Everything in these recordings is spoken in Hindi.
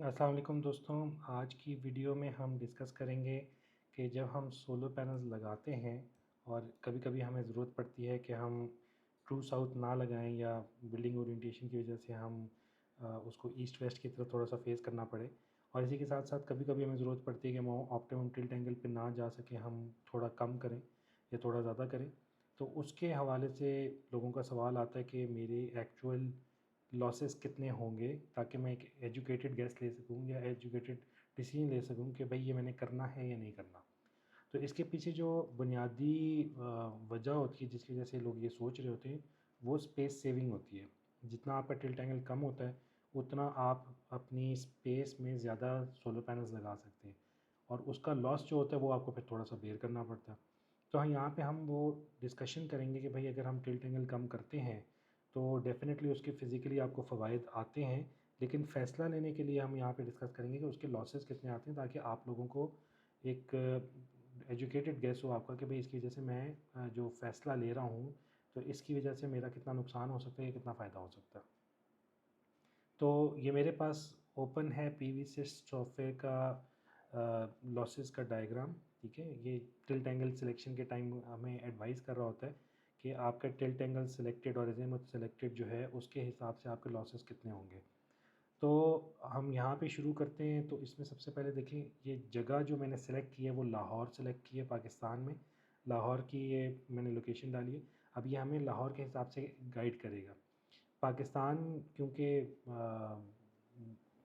अस्सलाम वालेकुम दोस्तों। आज की वीडियो में हम डिस्कस करेंगे कि जब हम सोलर पैनल्स लगाते हैं और कभी-कभी हमें ज़रूरत पड़ती है कि हम ट्रू साउथ ना लगाएं या बिल्डिंग ओरिएंटेशन की वजह से हम उसको ईस्ट वेस्ट की तरफ थोड़ा सा फेस करना पड़े। और इसी के साथ साथ कभी-कभी हमें ज़रूरत पड़ती है कि हम ऑप्टिमम टिल्ट एंगल पे ना जा सकें, हम थोड़ा कम करें या थोड़ा ज़्यादा करें। तो उसके हवाले से लोगों का सवाल आता है कि मेरे एक्चुअल लॉसेस कितने होंगे, ताकि मैं एक एजुकेटेड गैस ले सकूं या एजुकेटेड डिसीजन ले सकूं कि भाई ये मैंने करना है या नहीं करना। तो इसके पीछे जो बुनियादी वजह होती है जिसकी वजह से लोग ये सोच रहे होते हैं, वो स्पेस सेविंग होती है। जितना आपका टिल्ट एंगल कम होता है उतना आप अपनी स्पेस में ज़्यादा सोलर पैनल्स लगा सकते हैं, और उसका लॉस जो होता है वो आपको फिर थोड़ा सा बेयर करना पड़ता है। तो हाँ, यहाँ पे हम वो डिस्कशन करेंगे कि भाई अगर हम टिल्ट एंगल कम करते हैं तो डेफ़िनेटली उसके फ़िज़िकली आपको फ़वाइद आते हैं, लेकिन फ़ैसला लेने के लिए हम यहाँ पे डिस्कस करेंगे कि उसके लॉसेस कितने आते हैं, ताकि आप लोगों को एक एजुकेटेड गेस हो आपका कि भाई इसकी वजह से मैं जो फ़ैसला ले रहा हूँ, तो इसकी वजह से मेरा कितना नुकसान हो सकता है या कितना फ़ायदा हो सकता है। तो ये मेरे पास ओपन है पीवी सॉफ्टवेयर का लॉसेस का डायग्राम। ठीक है, ये टिल्ट एंगल सिलेक्शन के टाइम हमें एडवाइस कर रहा होता है कि आपका टिल्ट एंगल सिलेक्टेड और अज़ीमुथ सिलेक्टेड जो है उसके हिसाब से आपके लॉसेस कितने होंगे। तो हम यहाँ पे शुरू करते हैं। तो इसमें सबसे पहले देखें, ये जगह जो मैंने सेलेक्ट की है वो लाहौर सेलेक्ट की है, पाकिस्तान में। लाहौर की ये मैंने लोकेशन डाली है। अब ये हमें लाहौर के हिसाब से गाइड करेगा। पाकिस्तान क्योंकि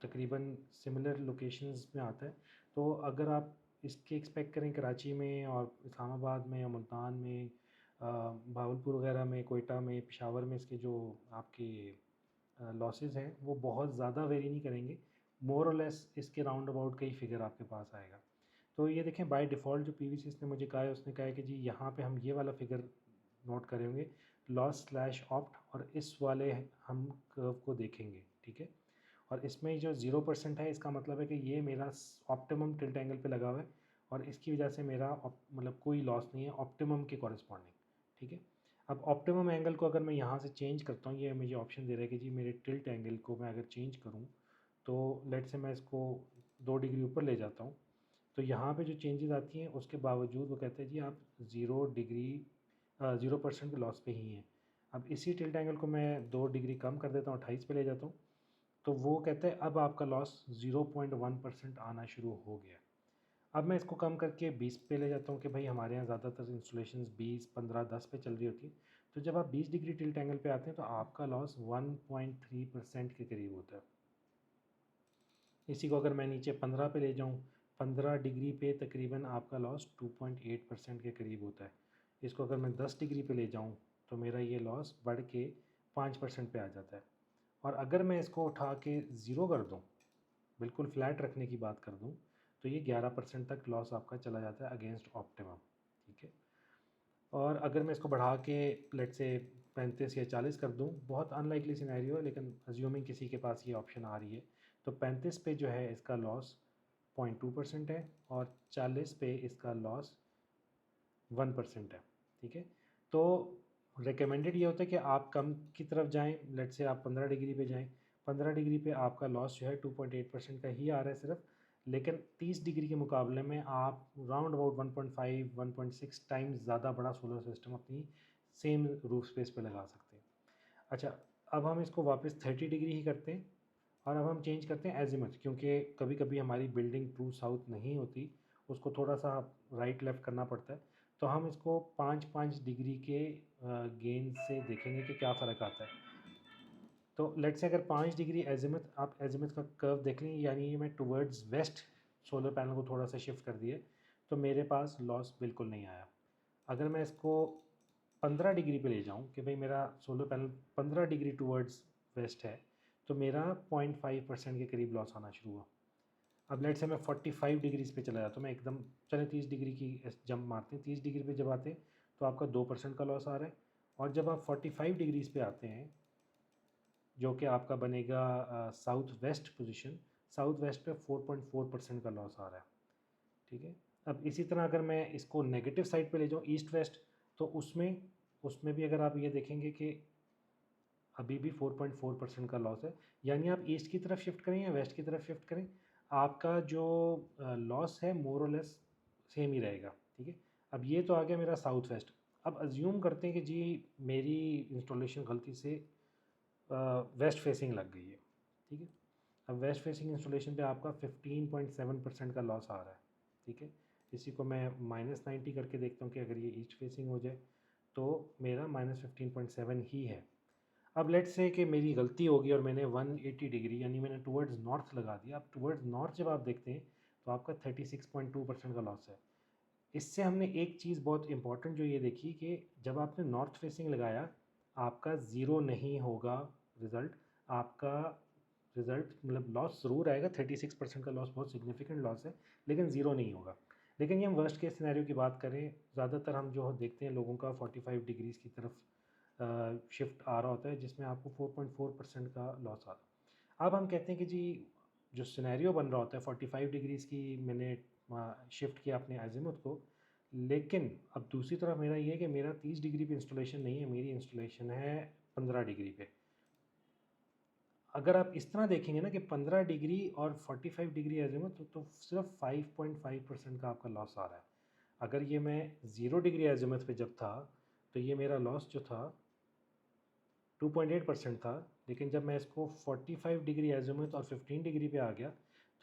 तकरीबन सिमिलर लोकेशंस में आता है, तो अगर आप इसके एक्सपेक्ट करें कराची में और इस्लामाबाद में या मुल्तान में, भावलपुर वगैरह में, कोयटा में, पेशावर में, इसके जो आपके लॉसेस हैं वो बहुत ज़्यादा वेरी नहीं करेंगे। मोर और लेस इसके राउंड अबाउट का ही फिगर आपके पास आएगा। तो ये देखें, बाय डिफ़ॉल्ट जो पीवीसिस ने मुझे कहा है, उसने कहा है कि जी यहाँ पे हम ये वाला फिगर नोट करेंगे, लॉस स्लैश ऑप्ट, और इस वाले हम कर्व को देखेंगे। ठीक है, और इसमें जो 0% है इसका मतलब है कि ये मेरा ऑप्टिमम टिल्ट एंगल पे लगा हुआ है, और इसकी वजह से मेरा मतलब कोई लॉस नहीं है ऑप्टिमम के कॉरस्पॉन्डिंग। ठीक है, अब ऑप्टिमम एंगल को अगर मैं यहाँ से चेंज करता हूँ, ये मुझे ऑप्शन दे रहा है कि जी मेरे टिल्ट एंगल को मैं अगर चेंज करूँ, तो लेट से मैं इसको 2 डिग्री ऊपर ले जाता हूँ, तो यहाँ पे जो चेंजेस आती हैं उसके बावजूद वो कहते हैं जी आप 0 डिग्री 0% के लॉस पे ही हैं। अब इसी टिल्ट एंगल को मैं 2 डिग्री कम कर देता हूँ, 28 पे ले जाता हूँ, तो वो कहते हैं अब आपका लॉस 0.1% आना शुरू हो गया। अब मैं इसको कम करके 20 पे ले जाता हूँ कि भाई हमारे यहाँ ज़्यादातर इंस्टॉलेशंस 20, 15, 10 पे चल रही होती है। तो जब आप 20 डिग्री टिल्ट एंगल पे आते हैं तो आपका लॉस 1.3% के करीब होता है। इसी को अगर मैं नीचे 15 पे ले जाऊँ, 15 डिग्री पे तकरीबन आपका लॉस 2.8% के करीब होता है। इसको अगर मैं 10 डिग्री पे ले जाऊँ तो मेरा ये लॉस बढ़ के 5% पे आ जाता है। और अगर मैं इसको उठा के ज़ीरो कर दूँ, बिल्कुल फ्लैट रखने की बात कर दूँ, तो ये 11% तक लॉस आपका चला जाता है अगेंस्ट ऑप्टिमम। ठीक है, और अगर मैं इसको बढ़ा के लेट से 35 या 40 कर दूँ, बहुत अनलाइकली सिनेरियो है, लेकिन अज्यूमिंग किसी के पास ये ऑप्शन आ रही है, तो 35 पे जो है इसका लॉस 0.2% है, और 40 पे इसका लॉस 1% है। ठीक है, तो रिकमेंडेड ये होता है कि आप कम की तरफ जाएं, लेट से आप 15 डिग्री पे जाएं। 15 डिग्री पे आपका लॉस जो है 2.8% का ही आ रहा है सिर्फ, लेकिन 30 डिग्री के मुकाबले में आप राउंड अबाउट 1.5 1.6 टाइम्स ज़्यादा बड़ा सोलर सिस्टम अपनी सेम रूफ स्पेस पे लगा सकते हैं। अच्छा, अब हम इसको वापस 30 डिग्री ही करते हैं, और अब हम चेंज करते हैं एजीमुथ, क्योंकि कभी कभी हमारी बिल्डिंग ट्रू साउथ नहीं होती, उसको थोड़ा सा राइट लेफ़्ट करना पड़ता है। तो हम इसको 5-5 डिग्री के गेन से देखेंगे कि क्या फ़र्क आता है। तो लेट्स से अगर 5 डिग्री एजीमुथ, आप एजीमुथ का कर्व देख लें, यानी ये मैं टुवर्ड्स वेस्ट सोलर पैनल को थोड़ा सा शिफ्ट कर दिए, तो मेरे पास लॉस बिल्कुल नहीं आया। अगर मैं इसको 15 डिग्री पे ले जाऊं कि भाई मेरा solar panel 15 degree towards waste है, तो मेरा 0.5% के करीब लॉस आना शुरू हुआ। अब लेट से मैं 45 डिग्रीज पे चला जाता हूँ, मैं एकदम चले 30 डिग्री की जंप मारते हैं। 30 डिग्री पे जब आते हैं तो आपका 2% का लॉस आ रहा है, और जब आप 45 डिग्रीज पे आते हैं, जो कि आपका बनेगा south west position, south west पे 4.4% का लॉस आ रहा है। ठीक है, अब इसी तरह अगर मैं इसको नेगेटिव साइड पे ले जाऊँ ईस्ट वेस्ट, तो उसमें उसमें भी अगर आप ये देखेंगे कि अभी भी 4.4% का लॉस है। यानी आप ईस्ट की तरफ शिफ्ट करें या वेस्ट की तरफ शिफ्ट करें, आपका जो लॉस है मोर और लेस सेम ही रहेगा। ठीक है, अब ये तो आ गया मेरा साउथ वेस्ट। अब अज्यूम करते हैं कि जी मेरी इंस्टॉलेशन गलती से वेस्ट फेसिंग लग गई है। ठीक है, अब वेस्ट फेसिंग इंस्टॉलेशन पे आपका 15.7% का लॉस आ रहा है। ठीक है, इसी को मैं -90 करके देखता हूँ कि अगर ये ईस्ट फेसिंग हो जाए तो मेरा -15.7 ही है। अब लेट्स से कि मेरी गलती होगी और मैंने 180 डिग्री यानी मैंने टुवर्ड्स नॉर्थ लगा दिया। अब टुवर्ड्स नॉर्थ जब आप देखते हैं तो आपका 36.2% का लॉस है। इससे हमने एक चीज़ बहुत इंपॉर्टेंट जो ये देखी कि जब आपने नॉर्थ फेसिंग लगाया, आपका ज़ीरो नहीं होगा रिज़ल्ट। आपका रिज़ल्ट मतलब लॉस ज़रूर आएगा, 36% का लॉस बहुत सिग्निफिकेंट लॉस है, लेकिन ज़ीरो नहीं होगा। लेकिन ये हम वर्स्ट केस सिनेरियो की बात करें, ज़्यादातर हम जो देखते हैं लोगों का 45 डिग्रीज़ की तरफ शिफ्ट आ रहा होता है, जिसमें आपको 4.4% का लॉस आ रहा है। अब हम कहते हैं कि जी जो सिनेरियो बन रहा होता है 45 डिग्रीज़ की, मैंने शिफ्ट किया अपने अज़ीमुथ को, लेकिन अब दूसरी तरफ मेरा ये है कि मेरा 30 डिग्री पे इंस्टॉलेशन नहीं है, मेरी इंस्टॉलेशन है 15 डिग्री पे। अगर आप इस तरह देखेंगे ना कि 15 डिग्री और 45 डिग्री अज़ीमुथ तो सिर्फ 5.5% का आपका लॉस आ रहा है। अगर ये मैं 0 डिग्री अज़ीमुथ पे जब था तो ये मेरा लॉस जो था 2.8% था, लेकिन जब मैं इसको 45 डिग्री अज़ीमुथ और 15 डिग्री पे आ गया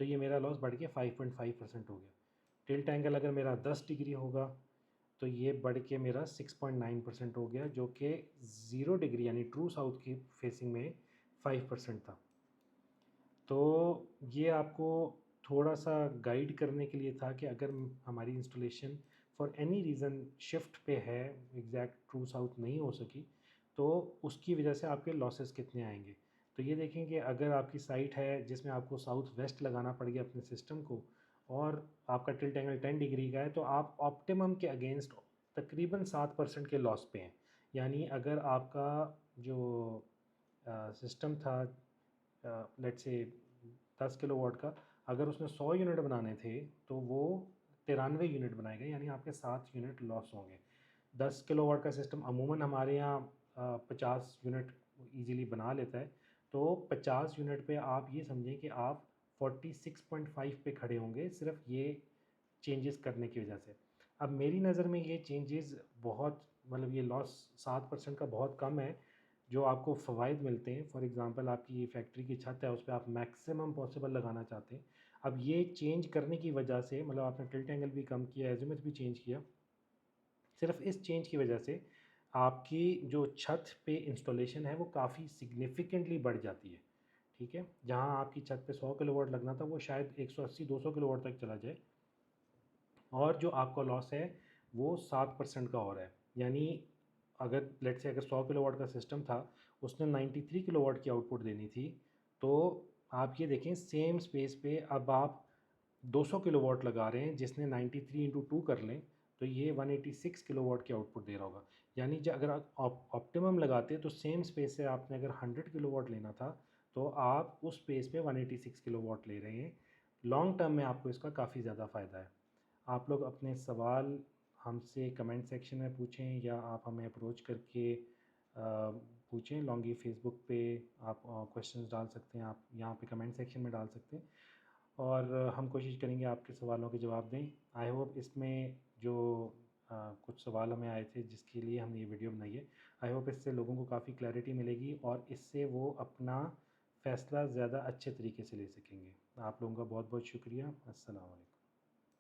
तो ये मेरा लॉस बढ़ के 5.5% हो गया। टिल्ट एंगल अगर मेरा 10 डिग्री होगा तो ये बढ़ के मेरा 6.9% हो गया, जो कि 0 डिग्री यानी ट्रू साउथ की फेसिंग में 5% था। तो ये आपको थोड़ा सा गाइड करने के लिए था कि अगर हमारी installation for any reason shift पे है, एग्जैक्ट ट्रू साउथ नहीं हो सकी, तो उसकी वजह से आपके लॉसेस कितने आएंगे। तो ये देखें कि अगर आपकी साइट है जिसमें आपको साउथ वेस्ट लगाना पड़ गया अपने सिस्टम को और आपका टिल्ट एंगल 10 डिग्री का है, तो आप ऑप्टिमम के अगेंस्ट तकरीबन 7% के लॉस पे हैं। यानी अगर आपका जो सिस्टम था लेट्स से 10 किलोवाट का, अगर उसने 100 यूनिट बनाने थे तो वो 93 यूनिट बनाएगा, यानी आपके 7 यूनिट लॉस होंगे। 10 किलोवाट का सिस्टम अमूमन हमारे यहाँ 50 यूनिट इजीली बना लेता है, तो 50 यूनिट पे आप ये समझें कि आप 46.5 पे खड़े होंगे सिर्फ ये चेंजेस करने की वजह से। अब मेरी नज़र में ये चेंजेस बहुत मतलब ये लॉस 7% का बहुत कम है जो आपको फ़वाइद मिलते हैं। फॉर एग्ज़ाम्पल आपकी फैक्ट्री की छत है, उस पे आप मैक्सिमम पॉसिबल लगाना चाहते हैं। अब ये चेंज करने की वजह से मतलब आपने टिल्ट एंगल भी कम किया, एज़ीमुथ भी चेंज किया, सिर्फ इस चेंज की वजह से आपकी जो छत पे इंस्टॉलेशन है वो काफ़ी सिग्निफिकेंटली बढ़ जाती है। ठीक है, जहाँ आपकी छत पे 100 किलोवाट लगना था वो शायद 180-200 किलोवाट तक चला जाए, और जो आपका लॉस है वो 7% का हो रहा है। यानी अगर लेट्स से अगर 100 किलोवाट का सिस्टम था, उसने 93 किलोवाट की आउटपुट देनी थी, तो आप ये देखें सेम स्पेस पे अब आप 200 किलोवाट लगा रहे हैं, जिसने 93 इंटू 2 कर लें तो ये 186 किलोवाट की आउटपुट दे रहा होगा। यानी जो अगर आप ऑप्टिमम लगाते तो सेम स्पेस से आपने अगर 100 किलोवाट लेना था तो आप उस स्पेस पे 186 किलोवाट ले रहे हैं। लॉन्ग टर्म में आपको इसका काफ़ी ज़्यादा फ़ायदा है। आप लोग अपने सवाल हमसे कमेंट सेक्शन में पूछें या आप हमें अप्रोच करके पूछें। लॉन्गी फेसबुक पे आप क्वेश्चंस डाल सकते हैं, आप यहाँ पे कमेंट सेक्शन में डाल सकते हैं और हम कोशिश करेंगे आपके सवालों के जवाब दें। आई होप इसमें जो कुछ सवाल हमें आए थे जिसके लिए हमने ये वीडियो बनाई है, आई होप इससे लोगों को काफ़ी क्लैरिटी मिलेगी और इससे वो अपना फ़ैसला ज़्यादा अच्छे तरीके से ले सकेंगे। आप लोगों का बहुत बहुत शुक्रिया। अस्सलाम वालेकुम।